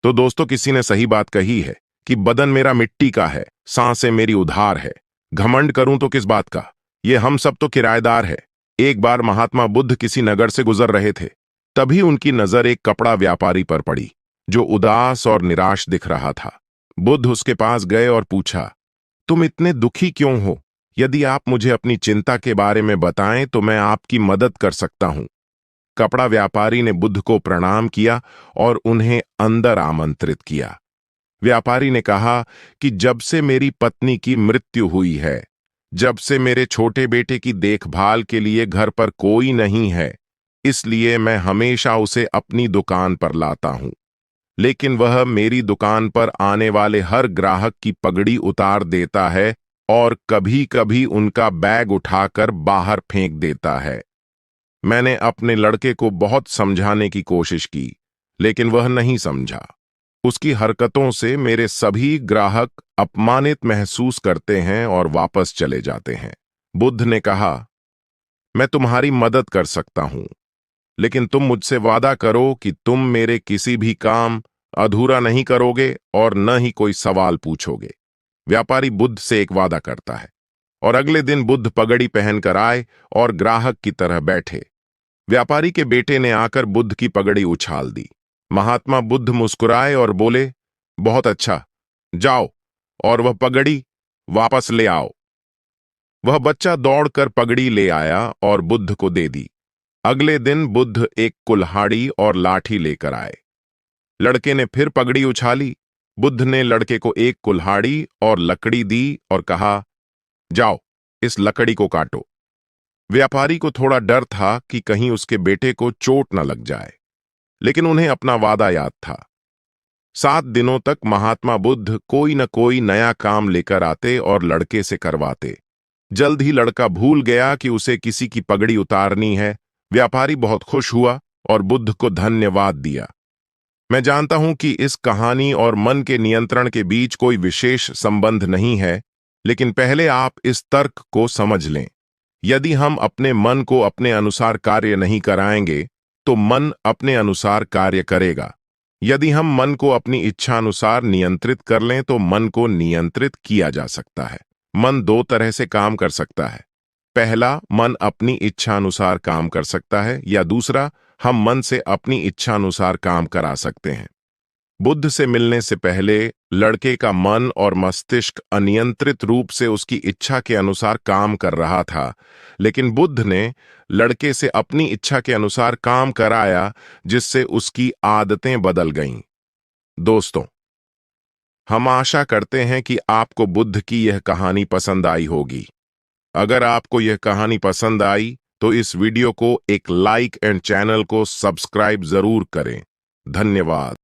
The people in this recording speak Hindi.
तो दोस्तों, किसी ने सही बात कही है कि बदन मेरा मिट्टी का है, सांसें मेरी उधार है। घमंड करूं तो किस बात का? ये हम सब तो किराएदार है। एक बार महात्मा बुद्ध किसी नगर से गुजर रहे थे। तभी उनकी नजर एक कपड़ा व्यापारी पर पड़ी, जो उदास और निराश दिख रहा था। बुद्ध उसके पास गए और पूछा, तुम इतने दुखी क्यों हो? यदि आप मुझे अपनी चिंता के बारे में बताएं तो मैं आपकी मदद कर सकता हूं। कपड़ा व्यापारी ने बुद्ध को प्रणाम किया और उन्हें अंदर आमंत्रित किया। व्यापारी ने कहा कि जब से मेरी पत्नी की मृत्यु हुई है, जब से मेरे छोटे बेटे की देखभाल के लिए घर पर कोई नहीं है, इसलिए मैं हमेशा उसे अपनी दुकान पर लाता हूं। लेकिन वह मेरी दुकान पर आने वाले हर ग्राहक की पगड़ी उतार देता है और कभी-कभी उनका बैग उठाकर बाहर फेंक देता है। मैंने अपने लड़के को बहुत समझाने की कोशिश की, लेकिन वह नहीं समझा। उसकी हरकतों से मेरे सभी ग्राहक अपमानित महसूस करते हैं और वापस चले जाते हैं। बुद्ध ने कहा, मैं तुम्हारी मदद कर सकता हूं, लेकिन तुम मुझसे वादा करो कि तुम मेरे किसी भी काम अधूरा नहीं करोगे और न ही कोई सवाल पूछोगे। व्यापारी बुद्ध से एक वादा करता है और अगले दिन बुद्ध पगड़ी पहनकर आए और ग्राहक की तरह बैठे। व्यापारी के बेटे ने आकर बुद्ध की पगड़ी उछाल दी। महात्मा बुद्ध मुस्कुराए और बोले, बहुत अच्छा, जाओ और वह पगड़ी वापस ले आओ। वह बच्चा दौड़कर पगड़ी ले आया और बुद्ध को दे दी। अगले दिन बुद्ध एक कुल्हाड़ी और लाठी लेकर आए। लड़के ने फिर पगड़ी उछाली। बुद्ध ने लड़के को एक कुल्हाड़ी और लकड़ी दी और कहा, जाओ, इस लकड़ी को काटो। व्यापारी को थोड़ा डर था कि कहीं उसके बेटे को चोट न लग जाए, लेकिन उन्हें अपना वादा याद था। 7 दिनों तक महात्मा बुद्ध कोई न कोई नया काम लेकर आते और लड़के से करवाते। जल्द ही लड़का भूल गया कि उसे किसी की पगड़ी उतारनी है। व्यापारी बहुत खुश हुआ और बुद्ध को धन्यवाद दिया। मैं जानता हूं कि इस कहानी और मन के नियंत्रण के बीच कोई विशेष संबंध नहीं है, लेकिन पहले आप इस तर्क को समझ लें। यदि हम अपने मन को अपने अनुसार कार्य नहीं कराएंगे, तो मन अपने अनुसार कार्य करेगा। यदि हम मन को अपनी इच्छा अनुसार नियंत्रित कर लें, तो मन को नियंत्रित किया जा सकता है। मन 2 तरह से काम कर सकता है। पहला, मन अपनी इच्छा अनुसार काम कर सकता है, या दूसरा, हम मन से अपनी इच्छा अनुसार काम करा सकते हैं। बुद्ध से मिलने से पहले लड़के का मन और मस्तिष्क अनियंत्रित रूप से उसकी इच्छा के अनुसार काम कर रहा था, लेकिन बुद्ध ने लड़के से अपनी इच्छा के अनुसार काम कराया, जिससे उसकी आदतें बदल गईं। दोस्तों, हम आशा करते हैं कि आपको बुद्ध की यह कहानी पसंद आई होगी। अगर आपको यह कहानी पसंद आई, तो इस वीडियो को एक लाइक एंड चैनल को सब्सक्राइब जरूर करें। धन्यवाद।